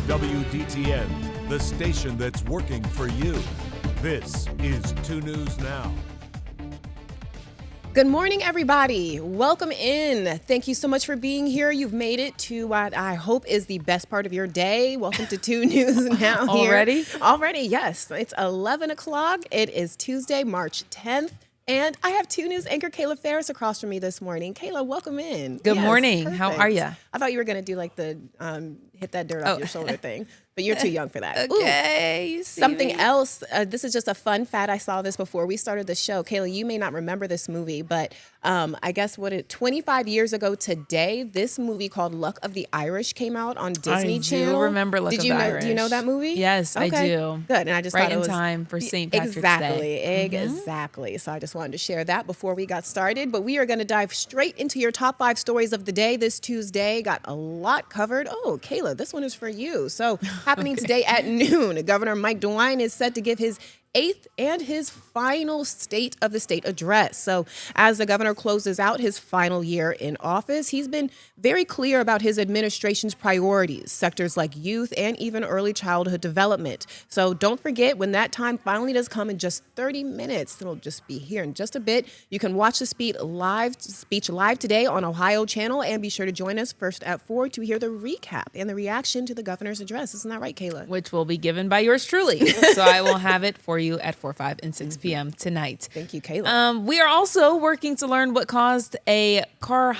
WDTN, the station that's working for you. This is 2 News Now. Good morning, everybody. Welcome in. Thank you so much for being here. You've made it to what I hope is the best part of your day. Welcome to 2 News Now. Already? Already, yes. It's 11 o'clock. It is Tuesday, March 10th. And I have 2 News anchor Kayla Ferris across from me this morning. Kayla, welcome in. Good Yes, morning. perfect. How are you? I thought you were going to do like the hit that dirt off your shoulder thing, but you're too young for that. Okay. You see Something me. else, this is just a fun fact. I saw this before we started the show. Kayla, you may not remember this movie, but I guess 25 years ago today, this movie called Luck of the Irish came out on Disney Channel. I do remember Luck of the Irish. Do you know that movie? Yes, I do. Good. And I just right thought it was in time for St. Patrick's Day. Exactly. So I just wanted to share that before we got started. But we are going to dive straight into your top 5 stories of the day this Tuesday. Got a lot covered. Oh, Kayla, this one is for you. So happening today at noon, Governor Mike DeWine is set to give his 8th and his final State of the State address. So as the governor closes out his final year in office, he's been very clear about his administration's priorities, sectors like youth and even early childhood development. So don't forget, when that time finally does come in just 30 minutes, it'll just be here in just a bit. You can watch the speech live today on Ohio Channel, and be sure to join us first at 4 to hear the recap and the reaction to the governor's address. Isn't that right, Kayla? Which will be given by yours truly. So I will have it for you at 4, 5, and 6 p.m. tonight. Thank you, Kayla. We are also working to learn what caused a car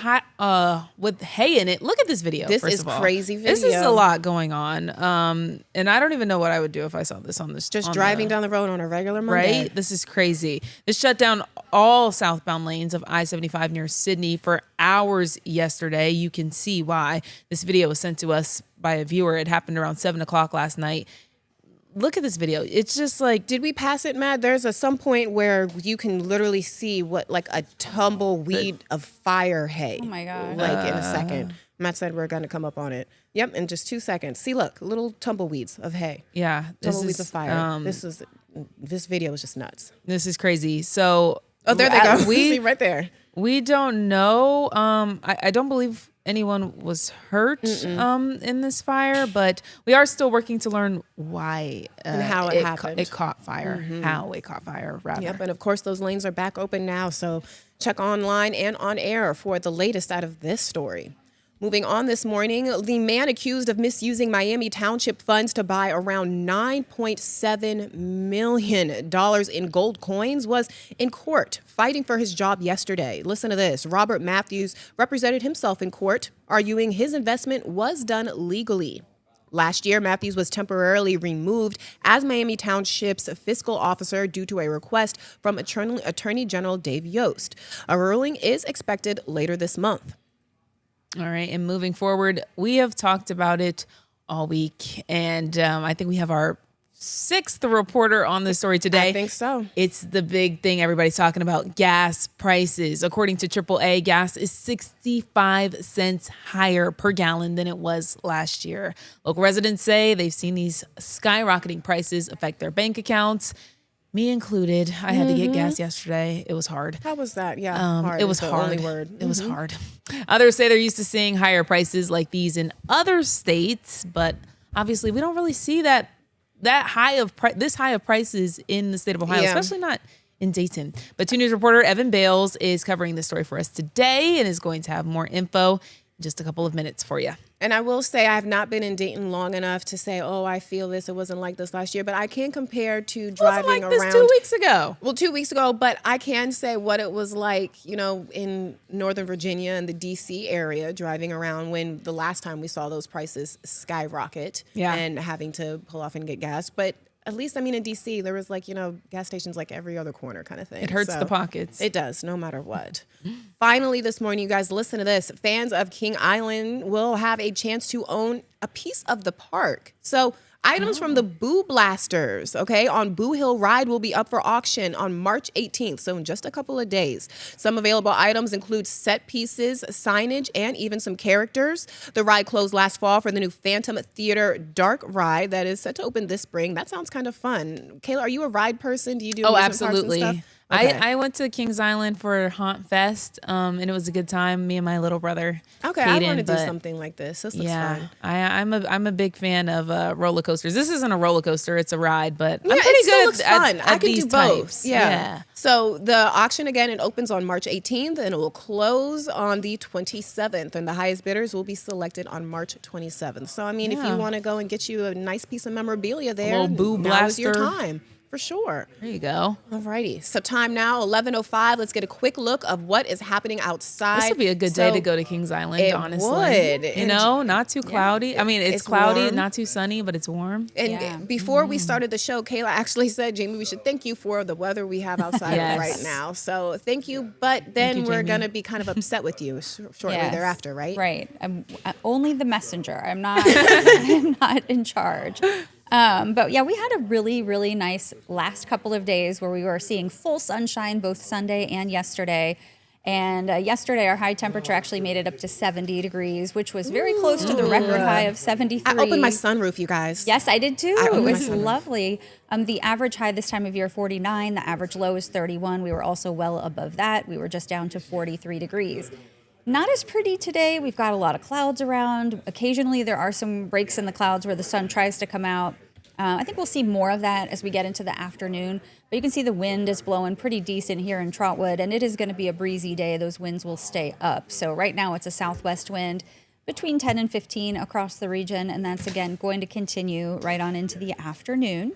with hay in it. Look at this video. This first is of all. crazy video. This is a lot going on. And I don't even know what I would do if I saw this on this. Just driving down the road on a regular Monday. Right? This is crazy. This shut down all southbound lanes of I-75 near Sydney for hours yesterday. You can see why. This video was sent to us by a viewer. It happened around 7 o'clock last night. Look at this video. It's just like, did we pass it, Matt? There's some point where you can literally see what like a tumbleweed of fire hay. Oh my God. Like in a second. Matt said we're going to come up on it. Yep, in just 2 seconds. See, look, little tumbleweeds of hay. yeah, Tumbleweeds of fire. This video was just nuts. this is crazy. So, Oh, there they go. We See right there. we don't know. I don't believe anyone was hurt in this fire, but we are still working to learn why And how it happened. It caught fire. How it caught fire, rather. Yep, and of course those lanes are back open now, so check online and on air for the latest out of this story. Moving on this morning, the man accused of misusing Miami Township funds to buy around $9.7 million in gold coins was in court fighting for his job yesterday. Listen to this. Robert Matthews represented himself in court, arguing his investment was done legally. Last year, Matthews was temporarily removed as Miami Township's fiscal officer due to a request from Attorney General Dave Yost. A ruling is expected later this month. All right. And moving forward, we have talked about it all week. And I think we have our 6th reporter on this story today. I think so. It's the big thing everybody's talking about, gas prices. According to AAA, gas is 65 cents higher per gallon than it was last year. Local residents say they've seen these skyrocketing prices affect their bank accounts. Me included. I had to get gas yesterday. It was hard. How was that? Yeah, hard. It was is the hard. only word. It was hard. Others say they're used to seeing higher prices like these in other states, but obviously we don't really see this high of prices in the state of Ohio, especially not in Dayton. But 2 News reporter Evan Bales is covering the story for us today and is going to have more info in just a couple of minutes for you. And I will say I have not been in Dayton long enough to say, oh, I feel this. It wasn't like this last year. But I can compare to driving It wasn't like around. this 2 weeks ago. Well, 2 weeks ago. But I can say what it was like, in Northern Virginia and the D.C. area, driving around when the last time we saw those prices skyrocket and having to pull off and get gas. But at least, in D.C., there was gas stations like every other corner kind of thing. It hurts the pockets. It does, no matter what. Finally, this morning, you guys, listen to this. Fans of King Island will have a chance to own a piece of the park. So items from the Boo Blasters, on Boo Hill Ride will be up for auction on March 18th, so in just a couple of days. Some available items include set pieces, signage, and even some characters. The ride closed last fall for the new Phantom Theater Dark Ride that is set to open this spring. That sounds kind of fun. Kayla, are you a ride person? Do you do amusement parks and absolutely. stuff? Okay. I went to Kings Island for Haunt Fest, and it was a good time. Me and my little brother. Okay, I want to do something like this. This looks fun. I'm a big fan of roller coasters. This isn't a roller coaster; it's a ride, but Yeah, I'm pretty it still good looks at, fun. at I can these do both. types. Yeah. So the auction again, it opens on March 18th and it will close on the 27th, and the highest bidders will be selected on March 27th. So I mean, if you want to go and get you a nice piece of memorabilia there, little boo now is your blaster. time. For sure. There you go. Alrighty. So time now, 11:05. Let's get a quick look of what is happening outside. This would be a good day to go to Kings Island, it honestly. would. You know, not too cloudy. I mean, it's cloudy, warm. not too sunny, but it's warm. And before we started the show, Kayla actually said, Jamie, we should thank you for the weather we have outside Yes. right now. So thank you. But then we're going to be kind of upset with you shortly thereafter, right? Right. I'm only the messenger. I'm not, I'm not in charge. But yeah, we had a really, really nice last couple of days where we were seeing full sunshine both Sunday and yesterday. And yesterday, our high temperature actually made it up to 70 degrees, which was very close to the record high of 73. I opened my sunroof, you guys. Yes, I did too. It opened my was sunroof. lovely. The average high this time of year, 49. The average low is 31. We were also well above that. We were just down to 43 degrees. Not as pretty today. We've got a lot of clouds around. Occasionally, there are some breaks in the clouds where the sun tries to come out. I think we'll see more of that as we get into the afternoon. But you can see the wind is blowing pretty decent here in Trotwood, and it is going to be a breezy day. Those winds will stay up. So right now, it's a southwest wind between 10 and 15 across the region, and that's, again, going to continue right on into the afternoon.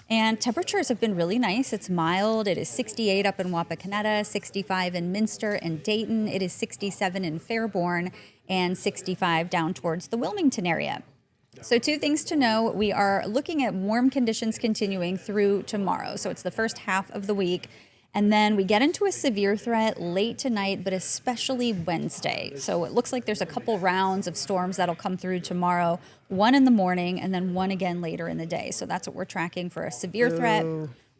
And temperatures have been really nice. It's mild. It is 68 up in Wapakoneta, 65 in Minster and Dayton. It is 67 in Fairborn, and 65 down towards the Wilmington area. So 2 things to know. We are looking at warm conditions continuing through tomorrow. So it's the first half of the week. And then we get into a severe threat late tonight, but especially Wednesday. So it looks like there's a couple rounds of storms that'll come through tomorrow, one in the morning and then one again later in the day. So that's what we're tracking for a severe threat.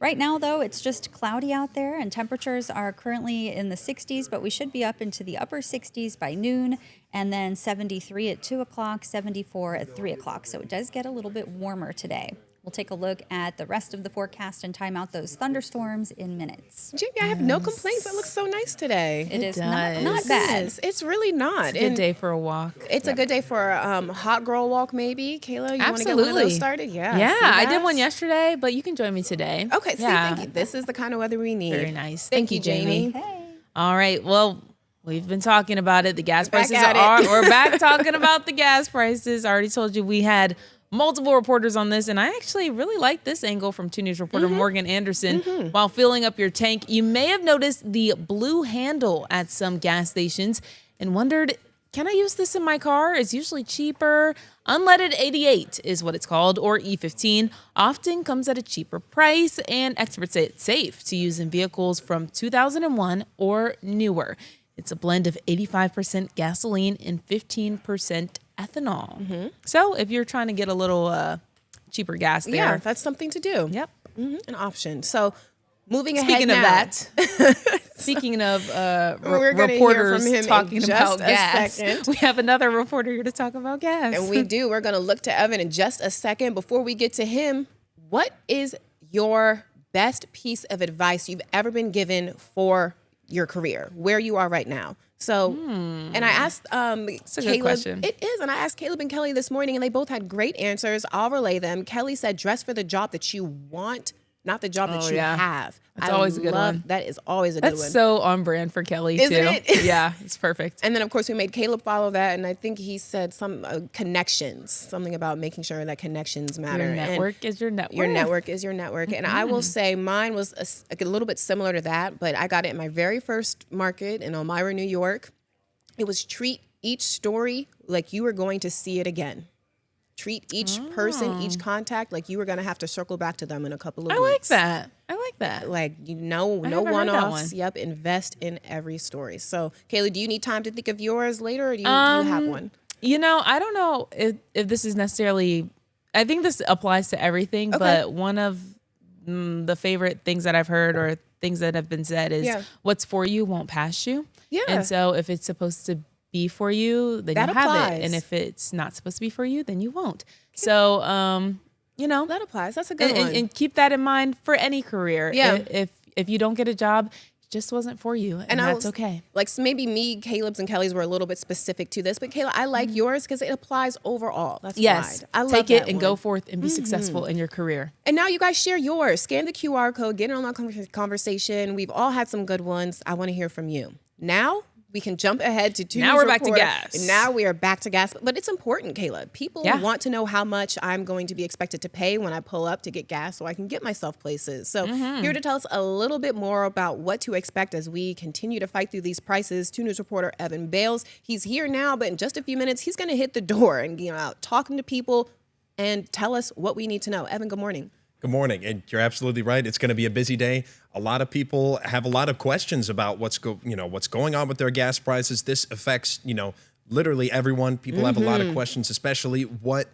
Right now, though, it's just cloudy out there, and temperatures are currently in the 60s, but we should be up into the upper 60s by noon, and then 73 at 2 o'clock, 74 at 3 o'clock. So it does get a little bit warmer today. We'll take a look at the rest of the forecast and time out those thunderstorms in minutes. Jamie, I have no complaints. It looks so nice today. It is does. not bad. Yes, it's really not. It's a good day for a walk. It's a good day for a hot girl walk, maybe. Kayla, you want to get one of Absolutely. those started? Yeah. Yeah, see I that? did one yesterday, but you can join me today. Okay, yeah. see, thank you. This is the kind of weather we need. Very nice. Thank you, Jamie. Hey. All right. Well, we've been talking about it. The gas Back prices at are. it. We're back talking about the gas prices. I already told you we had multiple reporters on this, and I actually really like this angle from 2 News reporter Morgan Anderson. While filling up your tank, you may have noticed the blue handle at some gas stations and wondered, can I use this in my car? It's usually cheaper. Unleaded 88 is what it's called, or E15, often comes at a cheaper price, and experts say it's safe to use in vehicles from 2001 or newer. It's a blend of 85% gasoline and 15% ethanol. So if you're trying to get a little cheaper gas there. Yeah, that's something to do. Yep. An option. So moving Speaking ahead of now. that, speaking of We're gonna hear reporters from him in talking just about a gas, second. we have another reporter here to talk about gas. And we do. We're going to look to Evan in just a second. Before we get to him, what is your best piece of advice you've ever been given for your career, where you are right now? So, and I asked That's a good Caleb. question. It is, and I asked Caleb and Kelly this morning, and they both had great answers. I'll relay them. Kelly said, "Dress for the job that you want, not the job that you yeah. have." That's always a good one. That is always a good That's one. so on brand for Kelly, Isn't too. it? Yeah, it's perfect. And then, of course, we made Caleb follow that, and I think he said some connections, something about making sure that connections matter. Your And network is your network. your network is your network. And I will say mine was a little bit similar to that, but I got it in my very first market in Elmira, New York. It was treat each story like you were going to see it again. Treat each person, each contact like you were going to have to circle back to them in a couple of I weeks. like that. I like that. Like, no haven't heard that one-offs. one. Yep, invest in every story. So, Kayla, do you need time to think of yours later, or do you have one? You know, I don't know if this is necessarily, I think this applies to everything, Okay. but one of the favorite things that I've heard or things that have been said is what's for you won't pass you. Yeah. And so if it's supposed to be for you, then That you have applies. it. And if it's not supposed to be for you, then you won't. So, you know, That applies. That's a good one. and keep that in mind for any career. Yeah. If if you don't get a job, it just wasn't for you, and that's okay. Like, so maybe me, Caleb's, and Kelly's were a little bit specific to this, but Kayla, I like yours because it applies overall. That's wide. I love take it that and one. go forth and be successful in your career. And now you guys share yours. Scan the QR code, get in on that conversation. We've all had some good ones. I want to hear from you. Now we can jump ahead to Now we're back to gas. And now we are back to gas. But it's important, Kayla. People want to know how much I'm going to be expected to pay when I pull up to get gas so I can get myself places. So here to tell us a little bit more about what to expect as we continue to fight through these prices, 2 News reporter Evan Bales. He's here now, but in just a few minutes, he's going to hit the door and get out talking to people and tell us what we need to know. Evan, good morning. Good morning. And you're absolutely right. It's going to be a busy day. A lot of people have a lot of questions about what's going on with their gas prices. This affects, literally everyone. People have a lot of questions, especially what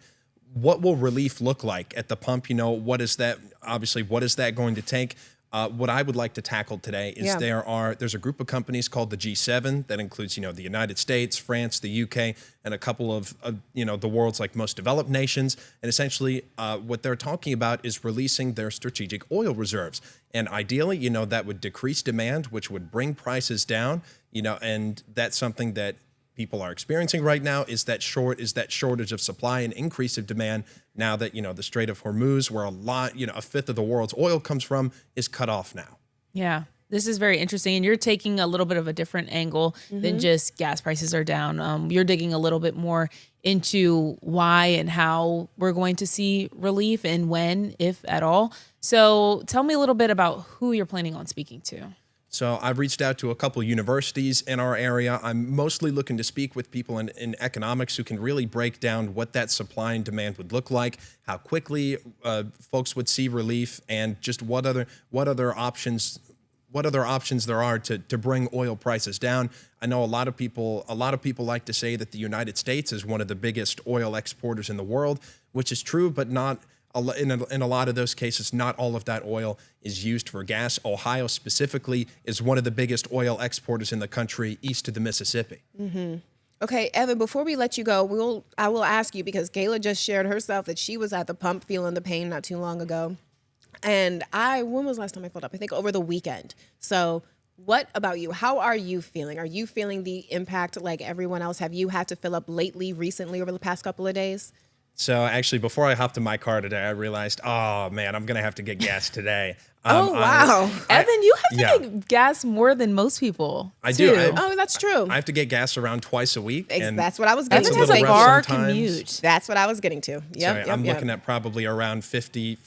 will relief look like at the pump? What is that going to take? What I would like to tackle today is there's a group of companies called the G7 that includes, the United States, France, the UK, and a couple of, the world's most developed nations. And essentially what they're talking about is releasing their strategic oil reserves. And ideally, that would decrease demand, which would bring prices down, and that's something that people are experiencing right now is that shortage of supply and increase of demand now that, the Strait of Hormuz, where a fifth of the world's oil comes from, is cut off now. Yeah, this is very interesting. And you're taking a little bit of a different angle than just gas prices are down. You're digging a little bit more into why and how we're going to see relief and when, if at all. So tell me a little bit about who you're planning on speaking to. So I've reached out to a couple of universities in our area. I'm mostly looking to speak with people in economics who can really break down what that supply and demand would look like, how quickly folks would see relief, and just what other options there are to bring oil prices down. I know a lot of people like to say that the United States is one of the biggest oil exporters in the world, which is true, but not. In a lot of those cases, not all of that oil is used for gas. Ohio specifically is one of the biggest oil exporters in the country east of the Mississippi. Okay, Evan, before we let you go, I will ask you, because Kayla just shared herself that she was at the pump feeling the pain not too long ago. And when was the last time I filled up? I think over the weekend. So what about you? How are you feeling? Are you feeling the impact like everyone else? Have you had to fill up recently over the past couple of days? So actually, before I hopped in my car today, I realized, oh man, I'm going to have to get gas today. Wow. Evan, you have to get gas more than most people. I do. That's true. I have to get gas around twice a week. And that's what I was getting to. Evan has a far commute. That's what I was getting to. Yep, I'm looking at probably around 50,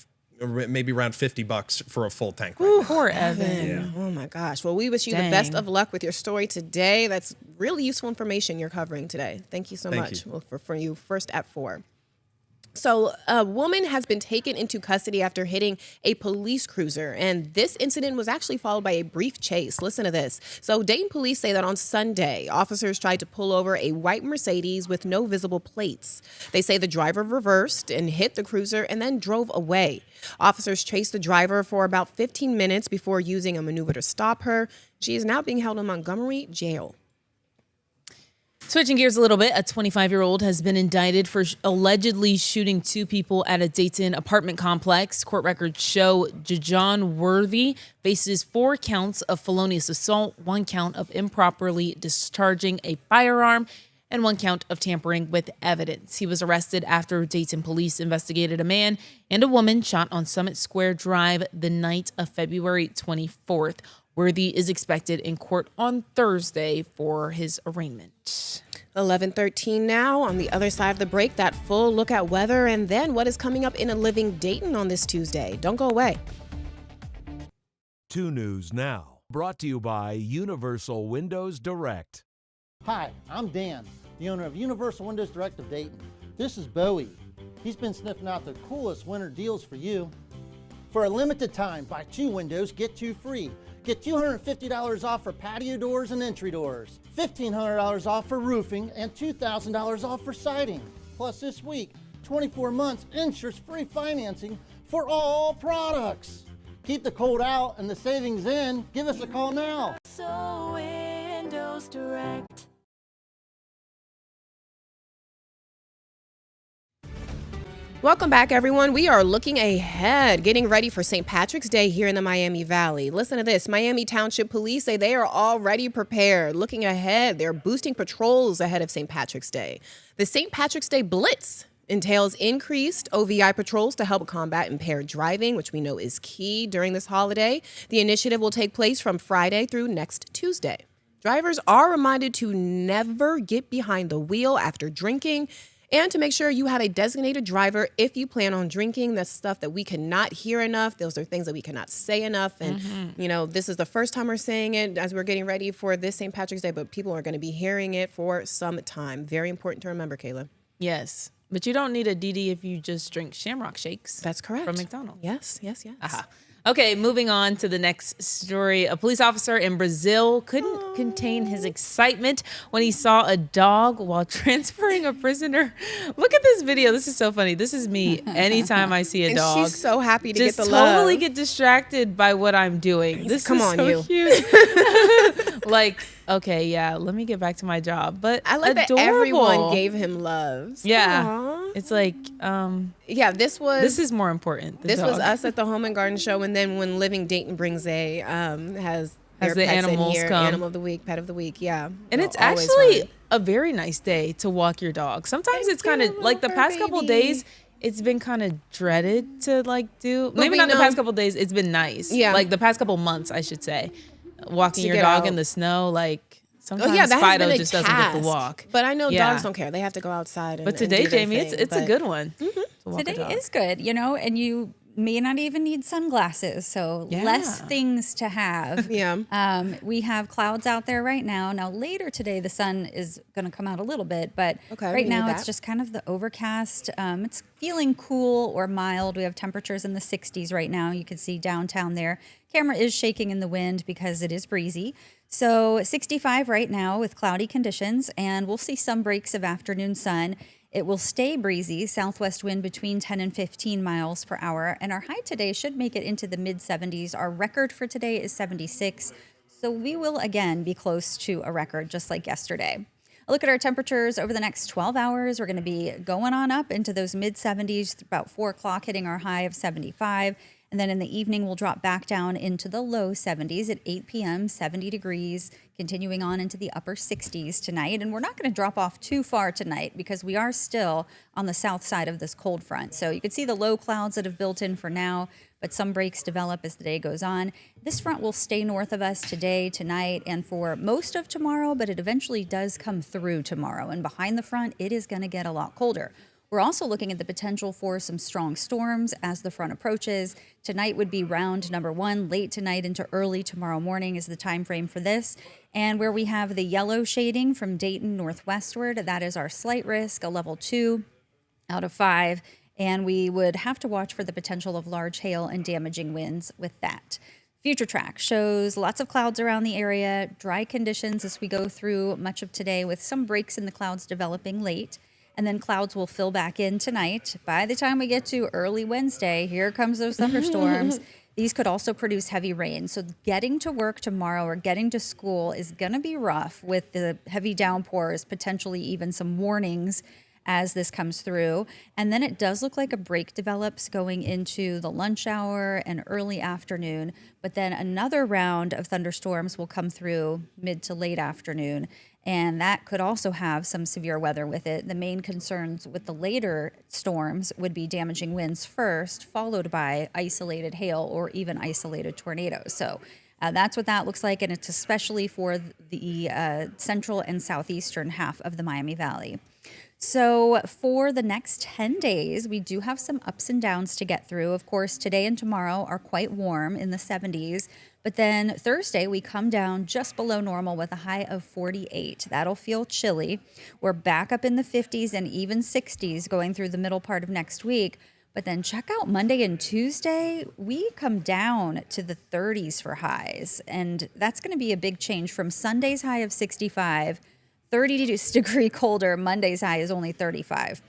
maybe around $50 for a full tank. Poor Evan. Yeah. Oh my gosh. Well, we wish you the best of luck with your story today. That's really useful information you're covering today. Thank you so much. Well, for you first at 4. So a woman has been taken into custody after hitting a police cruiser, and this incident was actually followed by a brief chase. Listen to this. So Dayton police say that on Sunday, officers tried to pull over a white Mercedes with no visible plates. They say the driver reversed and hit the cruiser and then drove away. Officers chased the driver for about 15 minutes before using a maneuver to stop her. She is now being held in Montgomery jail. Switching gears a little bit, a 25-year-old has been indicted for allegedly shooting 2 people at a Dayton apartment complex. Court records show Jajon Worthy faces 4 counts of felonious assault, 1 count of improperly discharging a firearm, and 1 count of tampering with evidence. He was arrested after Dayton police investigated a man and a woman shot on Summit Square Drive the night of February 24th. Worthy is expected in court on Thursday for his arraignment. 11:13 now. On the other side of the break, that full look at weather and then what is coming up in a living Dayton on this Tuesday. Don't go away. 2 News Now, brought to you by Universal Windows Direct. Hi, I'm Dan, the owner of Universal Windows Direct of Dayton. This is Bowie. He's been sniffing out the coolest winter deals for you. For a limited time, buy 2 windows, get 2 free. Get $250 off for patio doors and entry doors, $1,500 off for roofing, and $2,000 off for siding. Plus this week, 24 months interest-free financing for all products. Keep the cold out and the savings in. Give us a call now. So Windows Direct. Welcome back, everyone. We are looking ahead, getting ready for St. Patrick's Day here in the Miami Valley. Listen to this. Miami Township Police say they are already prepared. Looking ahead, they're boosting patrols ahead of St. Patrick's Day. The St. Patrick's Day Blitz entails increased OVI patrols to help combat impaired driving, which we know is key during this holiday. The initiative will take place from Friday through next Tuesday. Drivers are reminded to never get behind the wheel after drinking, and to make sure you have a designated driver if you plan on drinking. That's stuff that we cannot hear enough. Those are things that we cannot say enough. And, this is the first time we're saying it as we're getting ready for this St. Patrick's Day, but people are going to be hearing it for some time. Very important to remember, Kayla. Yes. But you don't need a DD if you just drink Shamrock Shakes. That's correct. From McDonald's. Yes. Aha. Okay, moving on to the next story. A police officer in Brazil couldn't contain his excitement when he saw a dog while transferring a prisoner. Look at this video. This is so funny. This is me anytime I see a dog. And she's so happy to just get the love. totally get distracted by what I'm doing. This Come is on, so you. cute. Like, okay, yeah, let me get back to my job. But I like adorable. that everyone gave him love. Yeah. Aww. It's like, this is more important. This was us at the Home and Garden Show, and then when Living Dayton brings has their the pets animals in here, come. Animal of the Week, Pet of the Week, yeah. And it's actually a very nice day to walk your dog. Sometimes it's kind of like the past couple of days, it's been kind of dreaded to like do. Maybe not the past couple of days. It's been nice. Yeah. Like the past couple months, I should say. Walking your dog in the snow, like sometimes Fido just doesn't get the walk. But I know dogs don't care. They have to go outside. But today, Jamie, it's a good one. Today is good, and you may not even need sunglasses, so less things to have. We have clouds out there right now. Now later today, the sun is going to come out a little bit, but right now it's just kind of the overcast. It's feeling cool or mild. We have temperatures in the 60s right now. You can see downtown there. Camera is shaking in the wind because it is breezy. So 65 right now with cloudy conditions, and we'll see some breaks of afternoon sun. It will stay breezy, southwest wind between 10 and 15 miles per hour. And our high today should make it into the mid 70s. Our record for today is 76. So we will again be close to a record just like yesterday. A look at our temperatures over the next 12 hours. We're going to be going on up into those mid 70s, about 4 o'clock hitting our high of 75. And then in the evening, we'll drop back down into the low 70s at 8 p.m., 70 degrees, continuing on into the upper 60s tonight. And we're not going to drop off too far tonight because we are still on the south side of this cold front. So you can see the low clouds that have built in for now, but some breaks develop as the day goes on. This front will stay north of us today, tonight, and for most of tomorrow, but it eventually does come through tomorrow. And behind the front, it is going to get a lot colder. We're also looking at the potential for some strong storms as the front approaches. Tonight would be round number 1. Late tonight into early tomorrow morning is the time frame for this. And where we have the yellow shading from Dayton northwestward, that is our slight risk, a level 2 out of 5. And we would have to watch for the potential of large hail and damaging winds with that. Future track shows lots of clouds around the area, dry conditions as we go through much of today with some breaks in the clouds developing late. And then clouds will fill back in tonight. By the time we get to early Wednesday, here comes those thunderstorms. These could also produce heavy rain. So getting to work tomorrow or getting to school is going to be rough with the heavy downpours, potentially even some warnings as this comes through. And then it does look like a break develops going into the lunch hour and early afternoon. But then another round of thunderstorms will come through mid to late afternoon. And that could also have some severe weather with it. The main concerns with the later storms would be damaging winds first, followed by isolated hail or even isolated tornadoes. So that's what that looks like, and it's especially for the central and southeastern half of the Miami Valley. So for the next 10 days, we do have some ups and downs to get through. Of course, today and tomorrow are quite warm in the 70s. But then Thursday, we come down just below normal with a high of 48. That'll feel chilly. We're back up in the 50s and even 60s going through the middle part of next week. But then check out Monday and Tuesday. We come down to the 30s for highs. And that's going to be a big change from Sunday's high of 65, 30 degree colder. Monday's high is only 35.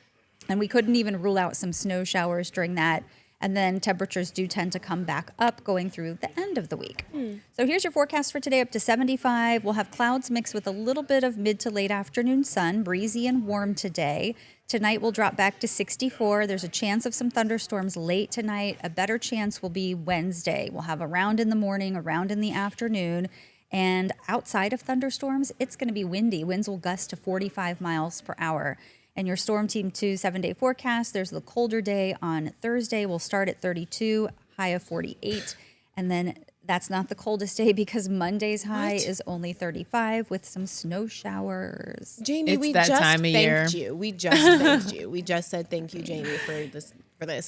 And we couldn't even rule out some snow showers during that And then temperatures do tend to come back up going through the end of the week. So here's your forecast for today, up to 75. We'll have clouds mixed with a little bit of mid to late afternoon sun, breezy and warm today. Tonight we'll drop back to 64. There's a chance of some thunderstorms late tonight. A better chance will be Wednesday. We'll have a round in the morning, a round in the afternoon. And outside of thunderstorms, it's going to be windy. Winds will gust to 45 miles per hour. And your Storm Team 2 7-day forecast, there's the colder day on Thursday. We'll start at 32, high of 48. And then that's not the coldest day because Monday's high is only 35 with some snow showers. Jamie, It's we that just time of thanked year. you. We just thanked you. We just said thank you, Jamie, for this.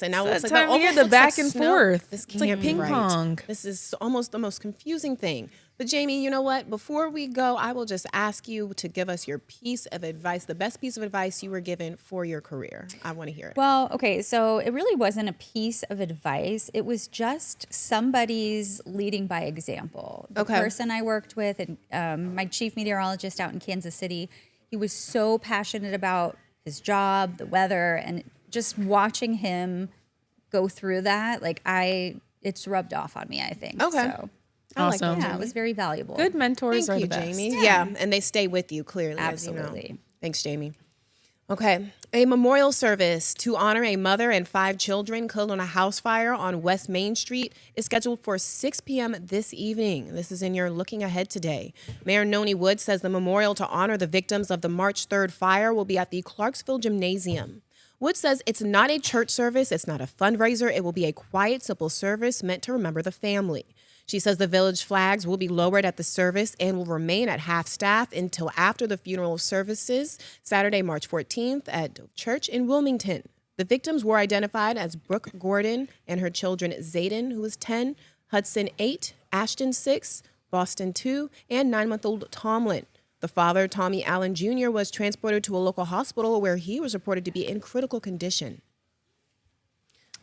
And now That it's time of year, the back and forth. This It's like can't be ping right. pong. This is almost the most confusing thing. But Jamie, you know what? Before we go, I will just ask you to give us your piece of advice, the best piece of advice you were given for your career. I want to hear it. Well, okay, so it really wasn't a piece of advice. It was just somebody's leading by example. The Okay. person I worked with, and my chief meteorologist out in Kansas City, he was so passionate about his job, the weather, and just watching him go through that, it's rubbed off on me, I think. Okay. So, I like Awesome. that, yeah, Jamie. it was very valuable. Good mentors Thank are you, the best. Jamie. Yeah, and they stay with you clearly, as you know. Absolutely. Thanks, Jamie. Okay, a memorial service to honor a mother and 5 children killed in a house fire on West Main Street is scheduled for 6 p.m. this evening. This is in your Looking Ahead today. Mayor Noni Wood says the memorial to honor the victims of the March 3rd fire will be at the Clarksville Gymnasium. Wood says it's not a church service, it's not a fundraiser, it will be a quiet, simple service meant to remember the family. She says the village flags will be lowered at the service and will remain at half-staff until after the funeral services, Saturday, March 14th at Doe Church in Wilmington. The victims were identified as Brooke Gordon and her children Zayden, who was 10, Hudson 8, Ashton 6, Boston 2, and 9-month-old Tomlin. The father, Tommy Allen Jr., was transported to a local hospital where he was reported to be in critical condition.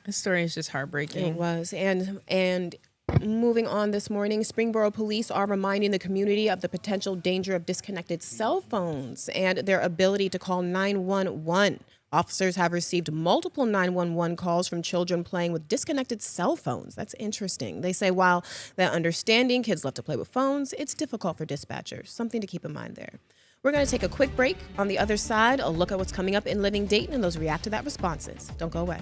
This story is just It heartbreaking. was. And moving on this morning, Springboro police are reminding the community of the potential danger of disconnected cell phones and their ability to call 911. Officers have received multiple 911 calls from children playing with disconnected cell phones. That's interesting. They say while they're understanding kids love to play with phones, it's difficult for dispatchers. Something to keep in mind there. We're going to take a quick break. On the other side, a look at what's coming up in Living Dayton and those React to That responses. Don't go away.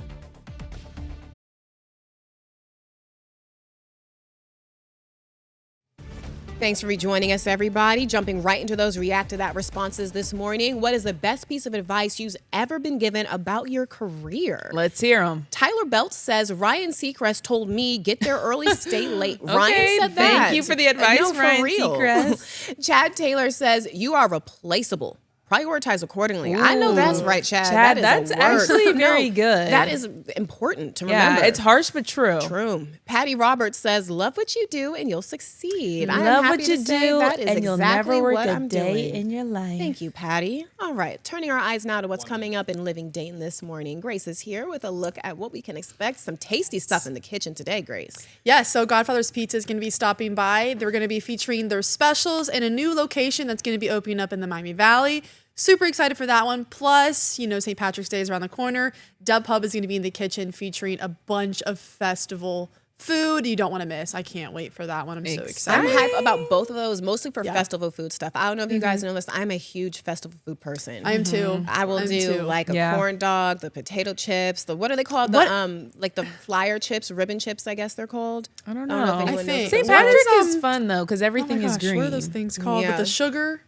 Thanks for rejoining us, everybody. Jumping right into those React to That responses this morning. What is the best piece of advice you've ever been given about your career? Let's hear them. Tyler Belt says, Ryan Seacrest told me, get there early, stay late. Ryan said that. Thank you for the advice, No, for Ryan real. Seacrest. Chad Taylor says, you are replaceable. Prioritize accordingly. I know that's right, Chad. Chad, That is that's a word. actually very No, good. That is important to remember. Yeah, it's harsh but true. True. Patty Roberts says, love what you do and you'll succeed. I am Love happy what to you say do, that is and you'll exactly never work what a I'm day doing. in your life. Thank you, Patty. All right, turning our eyes now to what's coming up in Living Dayton this morning. Grace is here with a look at what we can expect. Some tasty stuff in the kitchen today, Grace. Yes, so Godfather's Pizza is going to be stopping by. They're going to be featuring their specials in a new location that's going to be opening up in the Miami Valley. Super excited for that one. Plus, St. Patrick's Day is around the corner. Dub Pub is going to be in the kitchen featuring a bunch of festival food you don't want to miss. I can't wait for that one. I'm so I'm excited. hype about both of those, mostly for Yeah. festival food stuff. I don't know if you guys know this. I'm a huge festival food person. I am too. I will I'm do too. like a Yeah. corn dog, the potato chips, the what are they called? What? The like the flyer chips, ribbon chips, I guess they're called. I don't if anyone know. knows think- what St. those are. Patrick is fun though because Oh my everything is gosh, green. what are those things called? Yeah. With the sugar?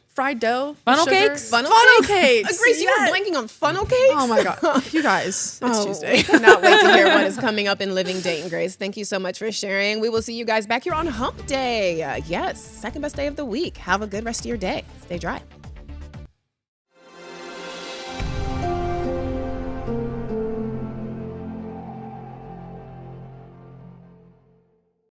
Fried dough? Funnel sugar? cakes? Funnel cakes. Grace, you were Yes. blanking on funnel cakes? Oh my God. You guys, it's Tuesday. We cannot wait to hear what is coming up in Living Dayton, Grace. Thank you so much for sharing. We will see you guys back here on Hump Day. Yes, second best day of the week. Have a good rest of your day. Stay dry.